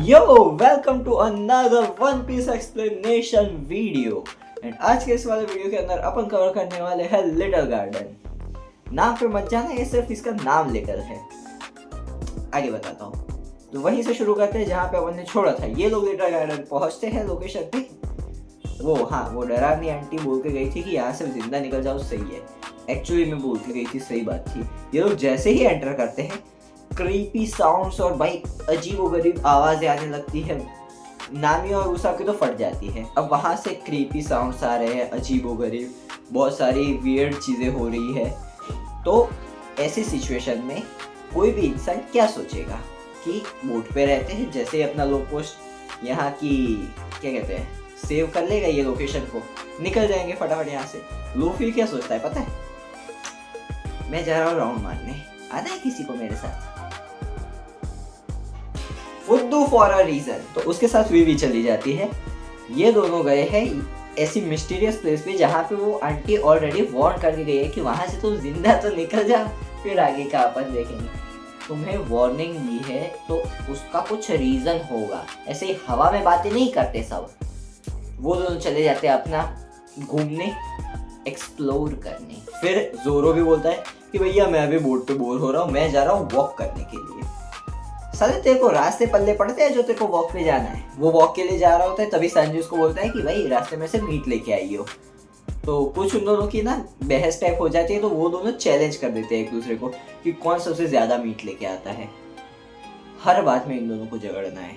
Yo welcome to another one piece explanation video. And आज के इस वाले वीडियो के अंदर अपन कवर करने वाले हैं लिटिल गार्डन। नाम पे मत जाना, ये सिर्फ इसका नाम लिटिल है। आगे बताता हूँ। तो वहीं से शुरू करते हैं जहाँ पे अपन ने छोड़ा था। ये लोग लिटिल गार्डन पहुँचते हैं लोकेशन पे। वो डरावनी आंटी बोल के गई थी कि यहाँ से जिंदा निकल जाओ, सही है। एक्चुअली में बोल के गई थी, सही बात थी। ये लोग जैसे ही एंटर करते हैं क्रीपी साउंड्स और भाई अजीबोगरीब आवाजें आने लगती है। नामी और उसाकी तो फट जाती है। अब वहाँ से क्रीपी साउंड्स आ रहे हैं, अजीबोगरीब बहुत सारी वियर्ड चीज़ें हो रही है। तो ऐसी सिचुएशन में कोई भी इंसान क्या सोचेगा कि बोट पे रहते हैं, जैसे अपना लो पोस्ट यहाँ की क्या कहते हैं सेव कर लेगा ये लोकेशन को, निकल जाएंगे फटाफट यहाँ से। लूफी क्या सोचता है पता है? मैं जा रहा हूँ राउंड मारने, आना है किसी को मेरे साथ? फुद्दू फॉर अ रीजन। तो उसके साथ वीवी चली जाती है। ये दोनों गए हैं ऐसी मिस्टीरियस प्लेस पे जहाँ पे वो आंटी ऑलरेडी वार्न करके गई है कि वहां से तुम जिंदा तो निकल जा, फिर आगे का अपन देखेंगे। तुम्हें वार्निंग दी है तो उसका कुछ रीजन होगा, ऐसे ही हवा में बातें नहीं करते सब। वो दोनों चले जाते हैं अपना घूमने, एक्सप्लोर करने। फिर जोरो भी बोलता है कि भैया मैं अभी बोट पे बोर हो रहा हूँ, मैं जा रहा हूँ वॉक करने के लिए। साले तेरे को रास्ते पल्ले पड़ते हैं जो तेरे को वॉक पे जाना है। वो वॉक के लिए जा रहा होता है, तभी संजू उसको बोलता है कि भाई रास्ते में से मीट लेके आई हो। तो कुछ उन दोनों की ना बहस टाइप हो जाती है। तो वो दोनों चैलेंज कर देते हैं एक दूसरे को कि कौन सबसे ज्यादा मीट लेके आता है। हर बात में इन दोनों को झगड़ना है।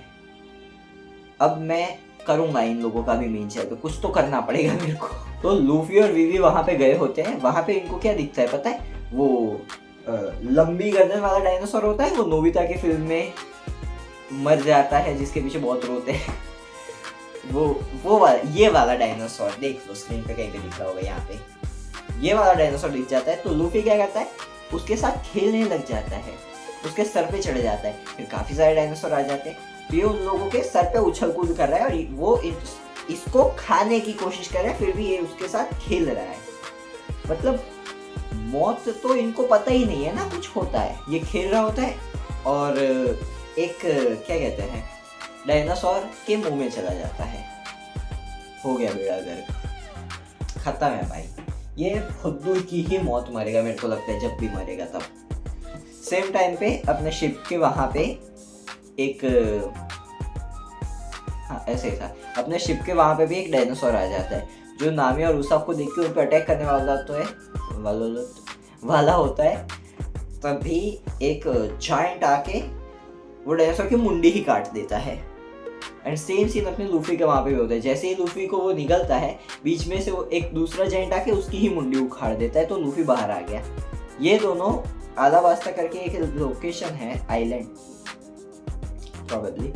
अब मैं करूंगा इन लोगों का भी मेन चैलेंज, कुछ तो करना पड़ेगा मेरे को। तो लूफी और वीवी वहां पे गए होते हैं। वहां पे इनको क्या दिखता है पता है? वो लंबी गर्दन वाला डायनासोर होता है, वो नोबिता की फिल्म में मर जाता है, जिसके पीछे बहुत रोते हैं। ये वाला डायनासोर देख लो, स्क्रीन पे कहीं पे दिख रहा होगा यहाँ पे। ये वाला डायनासोर दिख जाता है। तो लूफी क्या करता है? उसके साथ खेलने लग जाता है, उसके सर पे चढ़ जाता है। फिर काफी सारे डायनासोर आ जाते हैं। तो ये उन लोगों के सर पे उछल कूद कर रहा है और वो इसको खाने की कोशिश कर रहा है, फिर भी ये उसके साथ खेल रहा है। मतलब मौत तो इनको पता ही नहीं है ना, कुछ होता है। ये खेल रहा होता है और एक क्या कहते हैं डायनासोर के मुंह में चला जाता है। हो गया बेड़ा गर्क, खत्म है भाई। ये खुद की ही मौत मरेगा मेरे को लगता है, जब भी मरेगा तब। सेम टाइम पे अपने शिप के वहां पे एक ऐसे ही था। अपने शिप के वहां पे भी एक डायनासोर आ जाता है जो नामी और उसाफ को देख के उन पर अटैक करने वाला होता है। तभी एक जायंट आके वो डायनासोर की मुंडी ही काट देता है। एंड सेम सीन अपने लूफी के वहां पे भी होता है। जैसे ही लूफी को वो निकलता है, बीच में से वो एक दूसरा जायंट आके उसकी ही मुंडी उखाड़ देता है। तो लूफी बाहर आ गया। ये दोनों आलाबास्ता करके एक लोकेशन है, आइलैंड प्रोबेबली,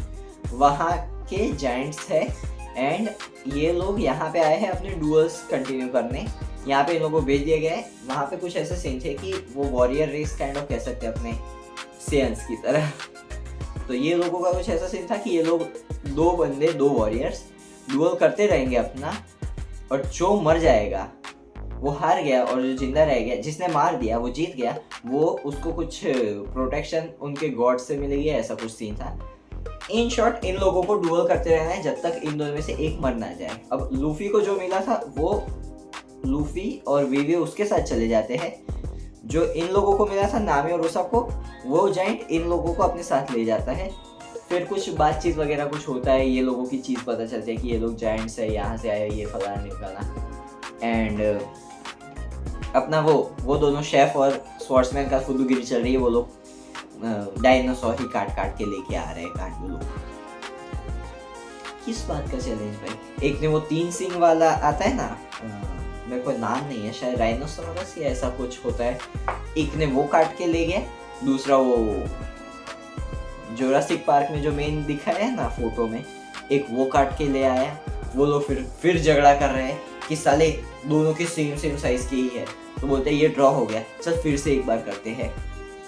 वहाँ के जायंट्स है। एंड ये लोग यहाँ पे आए हैं अपने डुअल्स कंटिन्यू करने। यहाँ पे इन लोगों को भेज दिया गया है। वहाँ पे कुछ ऐसे सीन थे कि वो वॉरियर रेस काइंड ऑफ कह सकते हैं अपने सेयंस की तरह। तो ये लोगों का कुछ ऐसा सीन था कि ये लोग दो बंदे, दो वॉरियर्स डुअल करते रहेंगे अपना, और जो मर जाएगा वो हार गया और जो जिंदा रह गया, जिसने मार दिया वो जीत गया। वो उसको कुछ प्रोटेक्शन उनके गॉड से मिलेगी, ऐसा कुछ सीन था। इन शॉर्ट इन लोगों को डुअल करते रहना है जब तक इन दोनों में से एक मर ना जाए। अब लूफी को जो मिला था वो लूफी और वीवी उसके साथ चले जाते हैं। जो इन लोगों को मिला था नामी और उसाफ को, वो जाइंट इन लोगों को अपने साथ ले जाता है। फिर कुछ बातचीत वगैरह कुछ होता है, ये लोगों की चीज़ पता चलती है कि ये लोग जाइंट्स है, यहाँ से आए, ये फलाना निकाला। एंड अपना वो दोनों शेफ और स्वॉर्ड्समैन का फुद्दूगिरी चल रही है। वो लोग डायनासोर ही काट काट के लेके आ रहे हैं। काट वो लोग किस बात का चैलेंज भाई? एक ने वो 3 सींग वाला आता है ना, मेरे को नाम नहीं है, शायद राइनोसोरस या ऐसा कुछ होता है। एक ने वो काट के ले गया, दूसरा वो जुरासिक पार्क में जो मेन दिखाया है ना फोटो में, एक वो काट के ले आया। वो लोग फिर झगड़ा कर रहे हैं कि साले दोनों की सेम साइज की ही है। तो बोलते हैं ये ड्रॉ हो गया, चल फिर से एक बार करते हैं।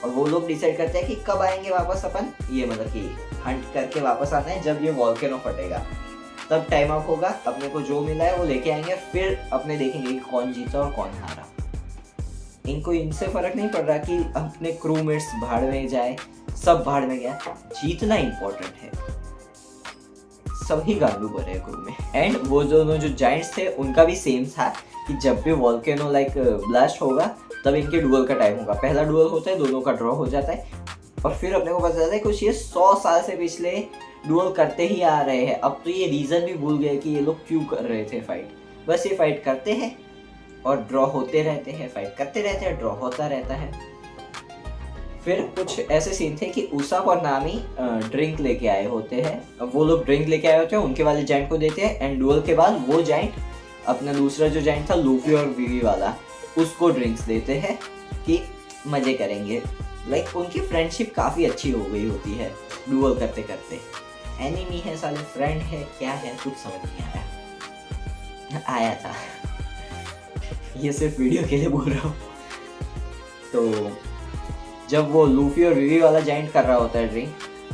और वो लोग डिसाइड करते हैं कि कब आएंगे वापस अपन, ये मतलब कि हंट करके वापस आना है जब ये वॉल्केनो फटेगा, तब टाइम अप होगा। अपने को जो मिला है वो लेके आएंगे, फिर अपने देखेंगे कि कौन जीता और कौन हारा। इनको इनसे फर्क नहीं पड़ रहा कि अपने क्रूमेट्स भाड़ में जाए, सब भाड़ में गया, जीतना इंपॉर्टेंट है। सभी गांडू भरे हैं ग्रुप में। एंड वो दोनों जो जाइंट्स थे उनका भी सेम था कि जब भी वॉल्केनो लाइक ब्लास्ट होगा तब इनके डुअल का टाइम होगा। पहला डुअल होता है, दोनों का ड्रॉ हो जाता है और फिर अपने को पता चलता है कुछ ये 100 साल से पिछले डुअल करते ही आ रहे हैं। अब तो ये रीज़न भी भूल गए कि ये लोग क्यों कर रहे थे फाइट। बस ये फाइट करते हैं और ड्रॉ होते रहते हैं, फाइट करते रहते हैं, ड्रॉ होता रहता है। फिर कुछ ऐसे सीन थे कि उसाप और नामी ड्रिंक लेके आए होते हैं। अब वो लोग ड्रिंक लेके आए होते हैं, उनके वाले जाइंट को देते हैं एंड डुअल के बाद वो जाइंट अपना दूसरा जो जाइंट था लूफी और वीवी वाला उसको ड्रिंक्स देते हैं कि मज़े करेंगे। लाइक उनकी फ्रेंडशिप काफ़ी अच्छी हो गई होती है डुअल करते करते। एनिमी है साले, फ्रेंड है, क्या है कुछ समझ नहीं आया था। ये सिर्फ वीडियो के लिए बोल रहा हूँ। तो जब वो लूफी और वीवी वाला जाइंट कर रहा होता है ड्रिंक,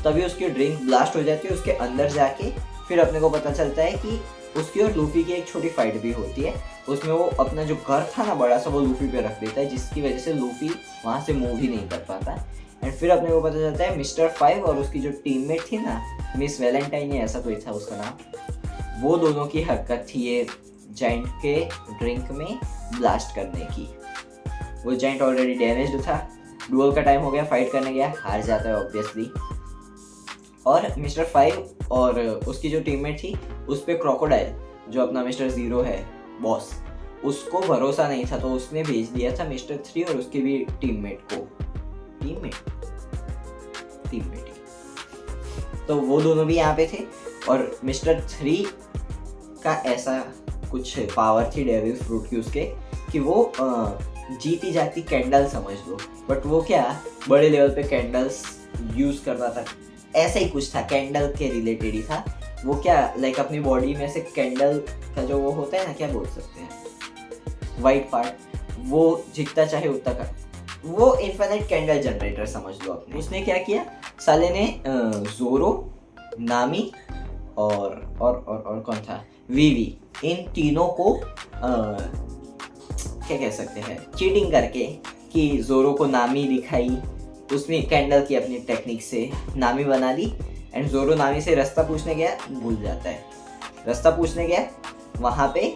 तभी उसकी ड्रिंक ब्लास्ट हो जाती है उसके अंदर जाके। फिर अपने को पता चलता है कि उसकी और लूफी की एक छोटी फाइट भी होती है। उसमें वो अपना जो घर था ना बड़ा सा, वो लूफी पे रख देता है, जिसकी वजह से लूफी वहाँ से मूव ही नहीं कर पाता। एंड फिर अपने को पता चलता है मिस्टर 5 और उसकी जो टीममेट थी ना, मिस वैलेंटाइन या ऐसा कोई था उसका नाम, वो दोनों की हरकत थी ये जाइंट के ड्रिंक में ब्लास्ट करने की। वो जाइंट ऑलरेडी डैमेज्ड था, डुअल का टाइम हो गया, फाइट करने गया, हार जाता है ऑब्वियसली। और मिस्टर 5 और उसकी जो टीममेट थी उस पर क्रोकोडाइल जो अपना मिस्टर 0 है बॉस, उसको भरोसा नहीं था, तो उसने भेज दिया था मिस्टर 3 और उसके भी टीममेट को। टीममेट तो वो दोनों भी यहाँ पे थे। और मिस्टर 3 का ऐसा कुछ पावर थी डेविल फ्रूट की उसके कि वो जीती जाती कैंडल समझ लो, बट वो क्या बड़े लेवल पे कैंडल्स यूज करता था, ऐसा ही कुछ था, कैंडल के रिलेटेड ही था। वो क्या लाइक अपनी बॉडी में से कैंडल का जो वो होता है ना, क्या बोल सकते हैं, वाइट पार्ट, वो जितना चाहे उतना का, वो इन्फिनिट कैंडल जनरेटर समझ लो अपने। उसने क्या किया साले ने जोरो, नामी और कौन था, वीवी, इन तीनों को क्या कह सकते हैं, चीटिंग करके कि जोरो को नामी दिखाई, उसने कैंडल की अपनी टेक्निक से नामी बना ली। एंड जोरो नामी से रास्ता पूछने गया, भूल जाता है, रास्ता पूछने गया, वहाँ पे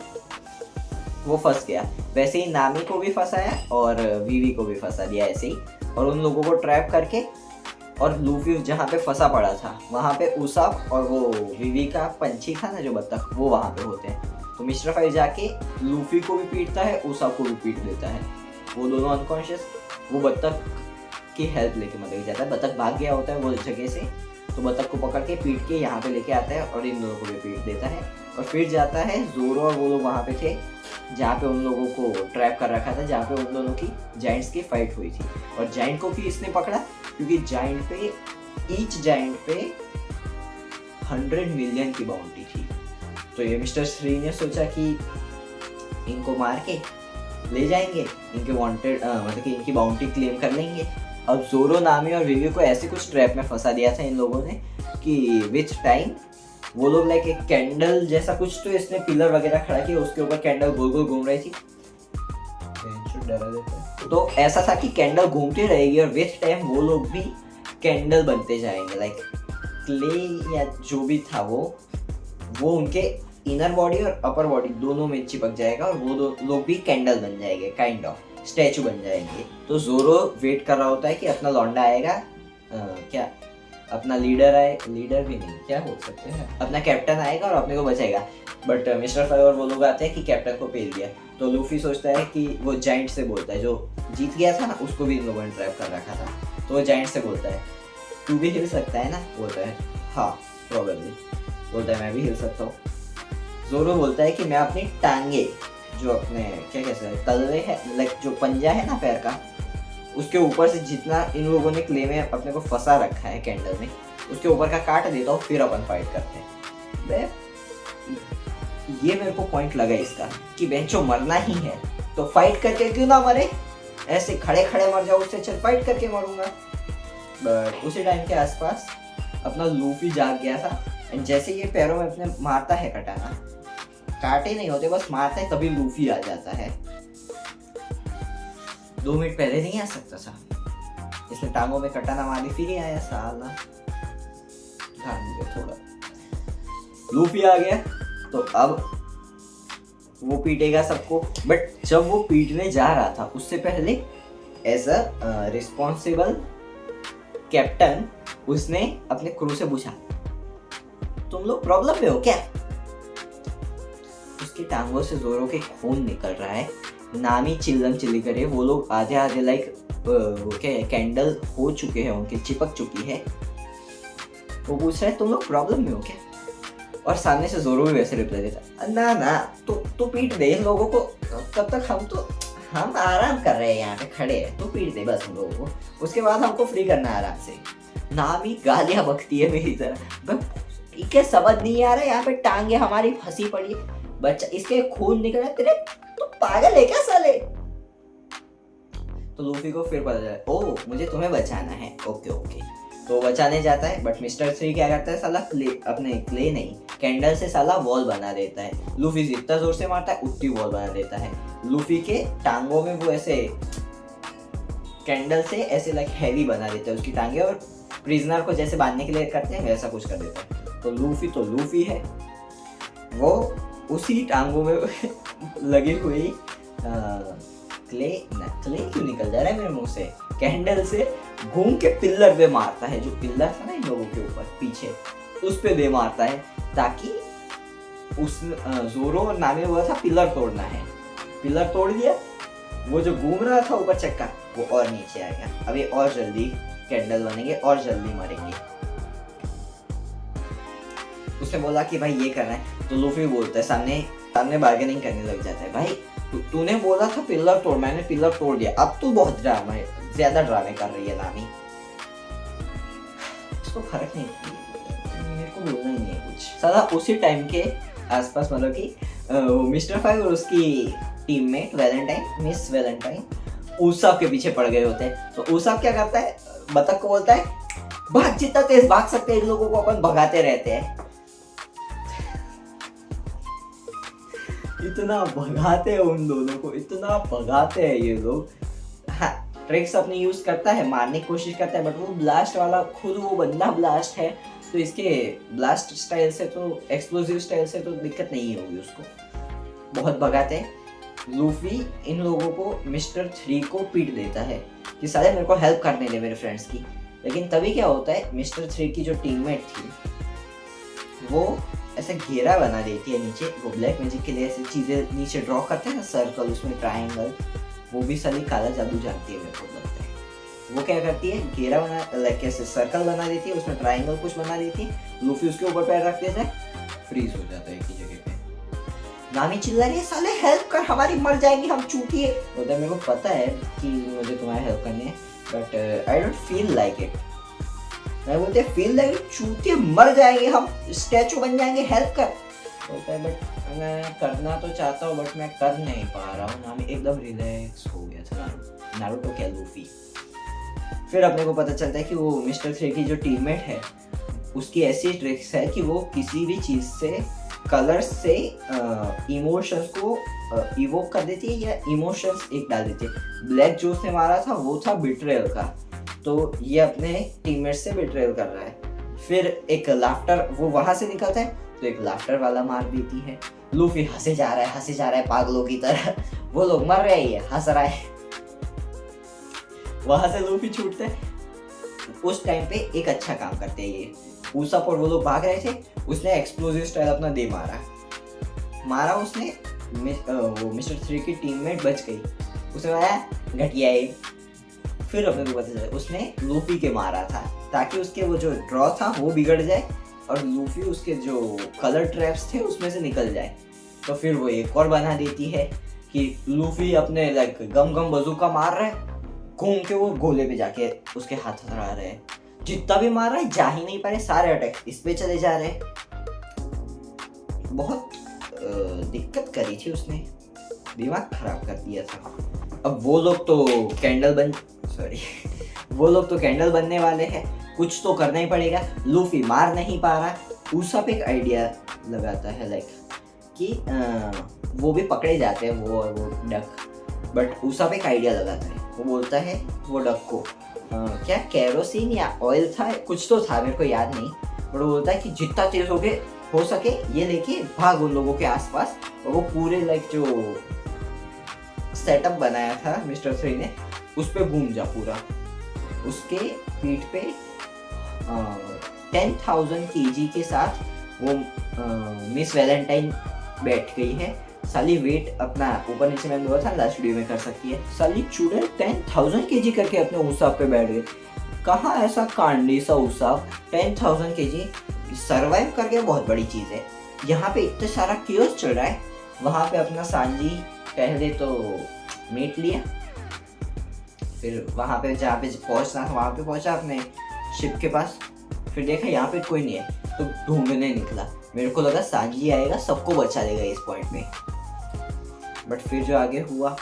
वो फंस गया। वैसे ही नामी को भी फंसाया और वीवी को भी फंसा दिया ऐसे ही, और उन लोगों को ट्रैप करके, और लूफी जहाँ पे फंसा पड़ा था वहाँ पे उसाप और वो वीवी का पंछी था ना जो बत्तख, वो वहाँ पे होते हैं। तो मिस्टर 5 जाके लूफी को भी पीटता है, उसाप को भी पीट देता है। वो दोनों अनकॉन्शियस, वो बत्तख की हेल्प लेके मदद जाता है। बत्तख भाग गया होता है वो जगह से, तो बत्तख को पकड़ के पीट के यहाँ पे लेके आता है और इन दोनों को भी पीट देता है। और फिर जाता है जोरो और वो लोग वहाँ पे थे जहाँ पे उन लोगों को ट्रैप कर रखा था, जहाँ पे उन दोनों की जाइंट्स की फाइट हुई थी। और जाइंट को भी इसने पकड़ा क्योंकि जाइंट पे, ईच जाइंट पे 100 मिलियन की बाउंटी थी। तो ये मिस्टर 3 ने सोचा कि इनको मार के ले जाएंगे, इनके वांटेड मतलब कि इनकी बाउंटी क्लेम कर लेंगे। अब जोरो, नामी और वीवी को ऐसे कुछ ट्रैप में फंसा दिया था इन लोगों ने कि विच टाइम वो लोग लाइक एक कैंडल जैसा कुछ, तो इसने पिलर वगैरह खड़ा किया, उसके ऊपर कैंडल गोल गोल घूम रही थी। तो ऐसा था कि कैंडल घूमती रहेगी और विच टाइम वो लोग भी कैंडल बनते जाएंगे, लाइक क्ले या जो भी था वो उनके इनर बॉडी और अपर बॉडी दोनों में चिपक जाएगा और वो दो लोग भी कैंडल बन जाएंगे, काइंड ऑफ स्टैचू बन जाएंगे। तो जोरो वेट कर रहा होता है कि अपना लौंडा आएगा, क्या अपना लीडर आए, लीडर भी नहीं, क्या बोल सकते हैं, अपना कैप्टन आएगा और अपने को बचाएगा। बट मिस्टर 5 और वो लोग आते हैं कि कैप्टन को पेल दिया। तो लूफी सोचता है कि वो जाइंट से बोलता है, जो जीत गया था ना उसको भी इन लोगों ने ट्रैप कर रखा था, तो वो जाइंट से बोलता है तू भी हिल सकता है ना, बोलता है हाँ प्रॉबेबली, बोलता है मैं भी हिल सकता हूँ। जोरो बोलता है कि मैं अपनी टांगे, जो अपने क्या कह सकते हैं तलवे है, लाइक जो पंजा है ना पैर का, उसके ऊपर से जितना इन लोगों ने क्ले में अपने को फंसा रखा है कैंडल में, उसके ऊपर का काट देता हूँ, फिर अपन फाइट करते हैं। ये मेरे को पॉइंट लगा इसका कि बेंचो मरना ही है तो फाइट करके क्यों ना मरे, ऐसे खड़े खड़े मर जाओ, उससे चल फाइट करके मरूंगा। बट उसी टाइम के आसपास अपना लूफी जाग गया था एंड जैसे ये पैरों में अपने मारता है कटाना, काटे नहीं होते बस मारता है, तभी लूफी आ जाता है। 2 मिनट पहले नहीं आ सकता था, इसने टांगों में कटाना मारी फिर ही आया साला, थोड़ा। लूफी आ गया तो अब वो पीटेगा सबको। बट जब वो पीटने जा रहा था उससे पहले एज अ रिस्पॉन्सिबल कैप्टन उसने अपने क्रू से पूछा, तुम लोग प्रॉब्लम में हो क्या? उसकी टांगों से जोरों के खून निकल रहा है, नामी चिल्लम चिल्ली करे, वो लोग आधे आधे लाइक क्या कैंडल हो चुके हैं, उनकी चिपक चुकी है। वो पूछ रहा है तुम लोग प्रॉब्लम में हो क्या? और सामने से जोरो भी वैसे रिप्लाई देता, ना ना तू पीट दे इन लोगों को, तब तक हम आराम कर रहे हैं, यहाँ पे खड़े हैं, तू पीट दे बस हम लोगों को, उसके बाद हमको फ्री करना आराम से। नामी गालियां बकती है मेरी तरह, ठीक है समझ नहीं आ रहा है, यहाँ पे टांगे हमारी फंसी पड़ी है, बच्चा इसके खून निकल रहा है, तेरे तू पागल है क्या साले? तो लूफी को फिर पता चला, ओ मुझे तुम्हें बचाना है, ओके ओके। तो बचाने जाता है, बट मिस्टर थ्री क्या करता है साला, अपने क्ले नहीं कैंडल से साला वॉल बना देता है। लूफी जितना जोर से मारता है उतनी वॉल बना देता है। लूफी के टांगों में वो ऐसे कैंडल से ऐसे लाइक हैवी बना देता है उसकी टांगे, और प्रिजनर को जैसे बांधने के लिए करते हैं वैसा कुछ कर देता है। तो लूफी है, वो उसी टांगों में लगी हुई क्ले क्यों निकल जा रहा है मेरे मुंह से, कैंडल से घूम के पिल्लर पे मारता है, जो पिल्लर था ना इन लोगों के ऊपर पीछे, उस पे दे मारता है, ताकि उस जोरो और नामी बोला था पिल्लर तोड़ना है, पिल्लर तोड़ दिया, वो जो घूम रहा था ऊपर चक्का वो और नीचे आ गया। अभी और जल्दी कैंडल बनेंगे और जल्दी मरेंगे। उसने बोला कि भाई ये करना है, तो लूफी बोलता है, सामने बार्गेनिंग करने लग जाता है, भाई तूने बोला था पिल्लर तोड़, मैंने पिल्लर तोड़ दिया, अब तू बहुत ज्यादा ड्रामे कर रही है नामी। इसको फर्क नहीं, मेरे को बोलना ही नहीं है कुछ। साला उसी टाइम के आसपास मतलब कि मिस्टर फाइव और उसकी टीममेट मिस वैलेंटाइन उसाब के पीछे पड़ गए होते हैं। तो उसाब क्या करता है, बतख को बोलता है, भाग जितना तेज भाग सकते हैं, इन लोगों को अपन भगाते रहते हैं। इतना भगाते हैं उन दोनों को, इतना भगाते हैं ये लोग। हाँ ट्रिक्स अपने यूज करता है, मारने की कोशिश करता है, बट वो ब्लास्ट वाला खुद वो बंदा ब्लास्ट है, तो इसके ब्लास्ट स्टाइल से तो एक्सप्लोसिव स्टाइल से तो दिक्कत नहीं होगी उसको। बहुत भगाते हैं। लूफी इन लोगों को मिस्टर थ्री को पीट देता है कि साले मेरे को हेल्प करने दे मेरे फ्रेंड्स की। लेकिन तभी क्या होता है, मिस्टर थ्री की जो टीममेट थी वो ऐसे घेरा बना देती है नीचे, वो ब्लैक मैजिक के लिए ऐसी चीजें नीचे ड्रॉ करते हैं ना, सर्कल, उसमें ट्रायंगल, वो भी साली काला जादू जानती है मेरे को लगता है। वो क्या करती है, घेरा बना लाइक ऐसे सर्कल बना देती है, उसमें ट्रायंगल कुछ बना देती है, लूफी उसके ऊपर पैर रख देता है, फ्रीज हो जाता है एक ही जगह पे। नामी चिल्ला रही है, साले हेल्प कर, हमारी मर जाएंगी, हम चूतिए। बोलता मेरे को पता है कि मुझे तुम्हारी हेल्प करनी है, but I don't feel like it. मैं बोलते फील लाइक चूतिए, मर जाएंगे हम, स्टैचू बन जाएंगे, हेल्प कर। बोलता है बट मैं करना तो चाहता हूँ बट मैं कर नहीं पा रहा हूँ। नामी एकदम रिलैक्स हो गया था, नारुतो क्या लूफी। फिर अपने को पता चलता है कि वो मिस्टर थ्री की जो टीममेट है उसकी ऐसी ट्रिक्स है कि वो किसी भी चीज़ से, कलर्स से इमोशंस को इवोक कर देती है, या इमोशंस एक डाल देती है। ब्लैक जो उसने मारा था वो था बिट्रेयल का, तो ये अपने टीममेट से बिट्रेयल कर रहा है। फिर एक लाफ्टर, वो वहां से निकलता है तो एक लाफ्टर वाला मार देती है। लूफी हंसे जा रहा है पागलों की तरह, वो लोग मर रहे हैं, हंस रहा है। वहां से लूफी छूटते हैं। उस टाइम पे एक अच्छा काम करते हैं ये, उसाप और वो लोग भाग रहे थे, उसने एक्सप्लोसिव स्टाइल अपना दे मारा उसने, वो मिस्टर थ्री की टीममेट बच गई, उसने मारा घटिया है। फिर अपने को पता चला उसने लूफी के मारा था, ताकि उसके वो जो ड्रॉ था वो बिगड़ जाए और लूफी उसके जो कलर ट्रैप्स थे उसमें से निकल जाए। तो फिर वो एक और बना देती है कि लूफी अपने लाइक गम बजूका मार रहा है, घूम के वो गोले पे जाके उसके हाथ हरा रहे हैं, जितना भी मार रहा है जा ही नहीं पा रहे, सारे अटैक इस पे चले जा रहे हैं। बहुत दिक्कत करी थी उसने, दिमाग खराब कर दिया था। अब वो लोग तो कैंडल बनने वाले हैं, कुछ तो करना ही पड़ेगा। लूफी मार नहीं पा रहा, उसाप एक आइडिया लगाता है लाइक कि वो भी पकड़े जाते हैं वो और वो डक, बट उसाप एक आइडिया लगाता है। वो बोलता है वो डक को क्या कैरोसिन या ऑयल था, कुछ तो था, मेरे को याद नहीं, बट वो बोलता है कि जितना तेज हो सके ये लेके भाग उन लोगों के आसपास, और वो पूरे लाइक जो सेटअप बनाया था मिस्टर थ्री ने उस पे घूम जा पूरा। उसके पीठ पे 10,000 kg के साथ वो मिस वैलेंटाइन बैठ गई है। साली वेट अपना ऊपर नीचे मैंने बोला था लास्ट वीडियो में कर सकती है। साली चूड़े 10,000 kg करके अपने उसाब पे बैठ गए। कहाँ ऐसा कांडी सा उसाब 10,000 kg सर्वाइव करके बहुत बड़ी चीज़ है। यहाँ पे इतना सारा क्योस चल रहा है, वहाँ पे अपना सांजी पहले तो मीट लिया, फिर वहाँ पे जहाँ पे पहुँचना था वहाँ पे पहुँचा अपने शिप के पास, फिर देखा यहाँ पे कोई नहीं है तो ढूंढने निकला। मेरे को लगा सांजी आएगा सबको बचा लेगा इस पॉइंट में, बट फिर जो आगे हुआ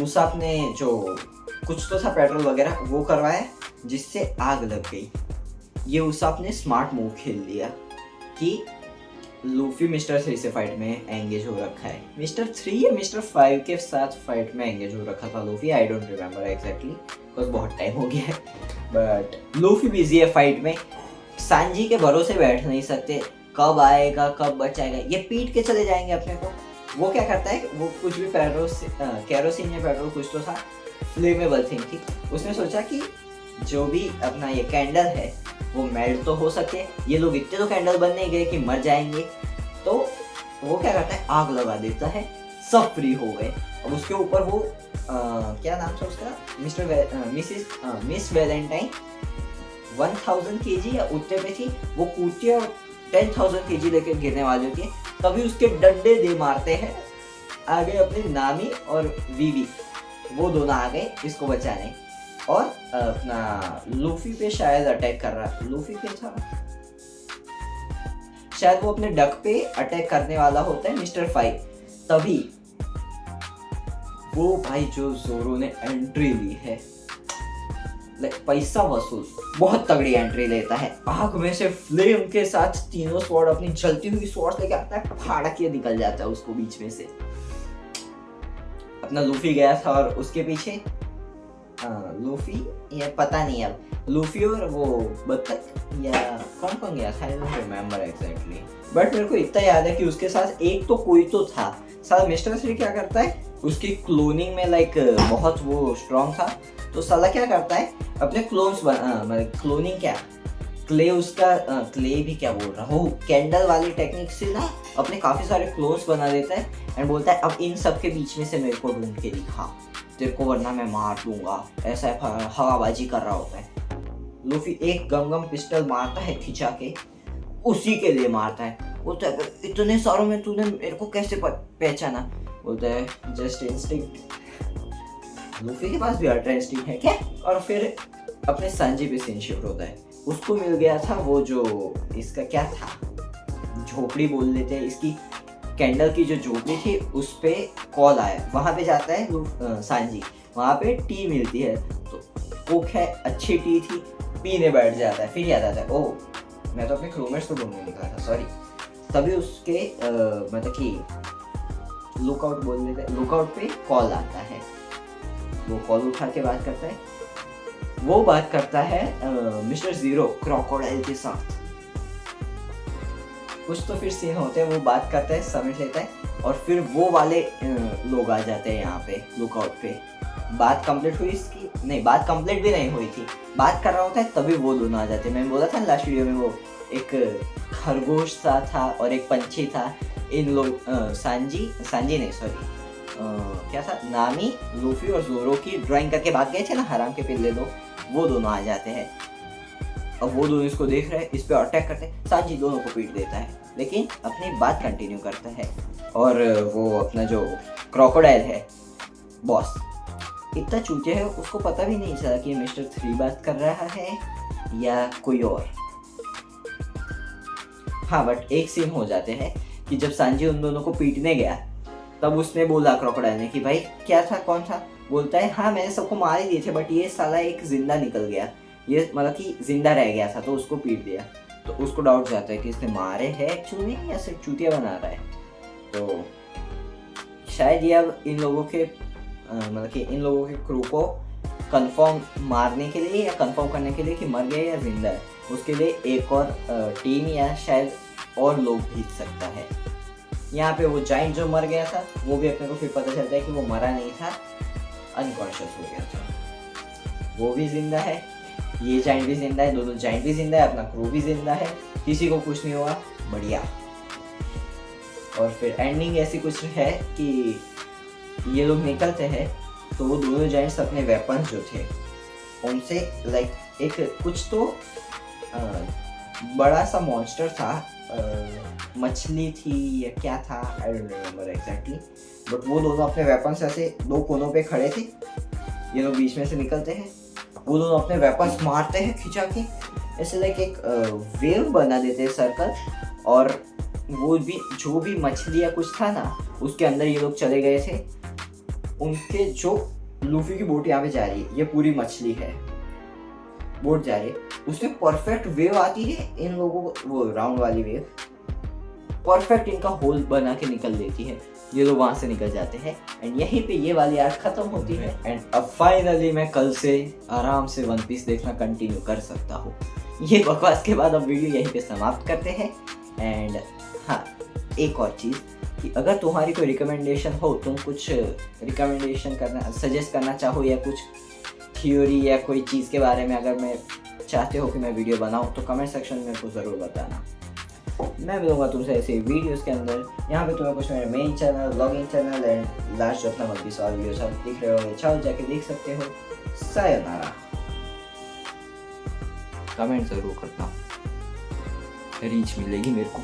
उसाप ने जो कुछ तो था पेट्रोल वगैरह वो करवाया जिससे आग लग गई। ये उसाप ने स्मार्ट मूव खेल लिया कि लूफी मिस्टर 3 से फाइट में एंगेज हो रखा है। मिस्टर 3 या मिस्टर 5 के साथ फाइट में एंगेज हो रखा था Luffy, I don't remember exactly because बहुत टाइम हो गया है। बट लूफी बिजी है फाइट में, सांजी के भरोसे बैठ नहीं सकते, कब आएगा कब बचाएगा, ये पीट के चले जाएंगे अपने को। वो क्या करता है, वो कुछ भी कैरोसिन या पेट्रोल कुछ तो था, फ्लेमेबल थिंग थी। उसने सोचा कि जो भी अपना ये कैंडल है वो मेल्ट तो हो सके, ये लोग इतने तो कैंडल बन नहीं गए कि मर जाएंगे, तो वो क्या करता है आग लगा देता है, सब फ्री हो गए। अब उसके ऊपर वो क्या नाम था उसका, मिस वैलेंटाइन 1000 kg या उतने पे थी, वो कूदती और 10,000 kg लेकर गिरने वाली होती है, तभी उसके डंडे दे मारते हैं आगे अपने नामी और वीवी, वो दोनों आ गए इसको बचाने। और अपना लूफी पे शायद अटैक कर रहा, लूफी पे था शायद, वो अपने डक पे अटैक करने वाला होता है मिस्टर 5, तभी वो भाई जो जोरो ने एंट्री ली है, पैसा वसूल बहुत तगड़ी एंट्री लेता है। आग में से फ्लेम के साथ तीनों स्वॉर्ड अपनी जलती हुई स्वॉर्ड लेके आता है, फाड़ के निकल जाता है उसको बीच में से। अपना लूफी गया था और उसके पीछे लूफी या पता नहीं, अब लूफी और वो बत्तख या कौन गया था, I don't remember exactly, but मेरे को इतना याद है कि उसके साथ एक तो कोई तो था। साला मिस्टर 3 क्या करता है, उसकी क्लोनिंग में लाइक बहुत वो स्ट्रॉन्ग था, तो साला क्या करता है अपने क्लोन्स मतलब क्लोनिंग क्या, क्ले उसका क्ले भी क्या बोल रहा हूँ, कैंडल वाली टेक्निक से ना अपने काफी सारे क्लोन्स बना देता है एंड बोलता है अब इन सब के बीच में से मेरे को ढूंढ के दिखा, तेरे को वरना मैं मार दूंगा, ऐसा हवाबाजी कर रहा होता है। लूफी एक गम पिस्टल मारता है खिंचा के, उसी के लिए मारता है। बोलता है इतने सारों में तूने मेरे को कैसे पहचाना, बोलता है जस्ट इंस्टिंक्ट। लूफी के पास भी अल्ट्रा इंस्टिंक्ट है क्या। और फिर अपने सांजी पे सीन शिफ्ट होता है, उसको मिल गया था वो जो इसका क्या था, झोपड़ी बोल देते हैं इसकी, कैंडल की जो झोपड़ी थी उस पे कॉल आया, वहाँ पे जाता है सांजी, वहाँ पे टी मिलती है, तो वो है अच्छी टी थी, पीने बैठ जाता है, फिर याद आता है ओह मैं तो अपने क्रूमेट्स को ढूंढने निकला था, सॉरी। तभी उसके मतलब कि लुकआउट बोल देते हैं, लुकआउट पे कॉल आता है, वो कॉल उठा के बात करता है, वो बात करता है मिस्टर जीरो क्रोकोडाइल के साथ। कुछ तो फिर सीन होते हैं, वो बात करता है, समेट लेता है, और फिर वो वाले लोग आ जाते हैं यहाँ पे लुकआउट पे। बात कंप्लीट हुई इसकी, नहीं बात कंप्लीट भी नहीं हुई थी, बात कर रहा होता है तभी वो दोनों आ जाते हैं। मैंने बोला था लास्ट वीडियो में वो एक खरगोश सा था और एक पंछी था, इन लोग सांजी नहीं सॉरी क्या था, नामी लूफी और जोरो की ड्राइंग करके भाग गए थे ना हराम के पिल्ले दो, वो दोनों आ जाते हैं। अब वो दोनों इसको देख रहे हैं, इस पे अटैक करते हैं, सांजी दोनों को पीट देता है, लेकिन अपनी बात कंटिन्यू करता है। और वो अपना जो क्रोकोडाइल है बॉस इतना चूतिया है, उसको पता भी नहीं चला कि मिस्टर 3 बात कर रहा है या कोई और। हाँ बट एक सीन हो जाते हैं कि जब सांजी उन दोनों को पीटने गया तब उसने बोला क्रोकोडाइल ने कि भाई क्या था कौन था, बोलता है हाँ मैंने सबको मार ही दिए थे बट ये साला एक जिंदा निकल गया, ये मतलब कि जिंदा रह गया था तो उसको पीट दिया। तो उसको डाउट जाता है कि इसने मारे है एक्चुअली या सिर्फ चूतिया बना रहा है। तो शायद ये अब इन लोगों के मतलब कि इन लोगों के क्रू को कंफर्म मारने के लिए या कंफर्म करने के लिए कि मर गया या जिंदा है, उसके लिए एक और टीम या शायद और लोग भेज सकता है। यहाँ पे वो जाइंट जो मर गया था वो भी अपने को फिर पता चलता है कि वो मरा नहीं था, अनकॉन्शियस हो गया था। वो भी जिंदा है, ये जाइंट भी जिंदा है, दोनों जाइंट भी जिंदा है, अपना क्रू भी जिंदा है, किसी को कुछ नहीं हुआ, बढ़िया। और फिर एंडिंग ऐसी कुछ है कि ये लोग निकलते हैं तो वो दोनों जाइंट्स अपने वेपन्स जो थे उनसे लाइक एक कुछ तो बड़ा सा मॉन्स्टर था, मछली थी या क्या था, I don't remember exactly, but वो दोनों अपने वेपन्स ऐसे दो कोनों पे खड़े थे। ये लोग बीच में से निकलते हैं, वो दोनों अपने वेपन्स मारते हैं खिंचा के, ऐसे लाइक एक वेव बना देते हैं सर्कल, और वो भी जो भी मछली या कुछ था ना उसके अंदर ये लोग चले गए थे। उनके जो लूफी की बोट यहाँ पे जा रही है, ये पूरी मछली है, बोट जा रही है, उसमें परफेक्ट वेव आती है, इन लोगों को वो राउंड वाली वेव परफेक्ट इनका होल बना के निकल देती है, ये लोग वहां से निकल जाते हैं। एंड यहीं पे ये वाली आर्क खत्म होती है। एंड अब फाइनली मैं कल से आराम से वन पीस देखना कंटिन्यू कर सकता हूँ। ये बकवास के बाद अब वीडियो यहीं पे समाप्त करते हैं। एंड हाँ, एक और चीज़ कि अगर तुम्हारी कोई रिकमेंडेशन हो, तुम कुछ रिकमेंडेशन करना सजेस्ट करना चाहो या कुछ थ्योरी या कोई चीज़ के बारे में अगर मैं चाहते हो कि मैं वीडियो बनाऊँ तो कमेंट सेक्शन में मेरे को ज़रूर बताना। मैं मिलूंगा तुमसे ऐसे वीडियोस के अंदर। यहाँ पे तुम्हें कुछ मेरे main channel, blogging channel and last जो अपना वन पीस और वीडियोस आप दिख रहे हो, चाहो जाके देख सकते हो। सायोनारा। कमेंट ज़रूर करना, रीच मिलेगी मेरे को।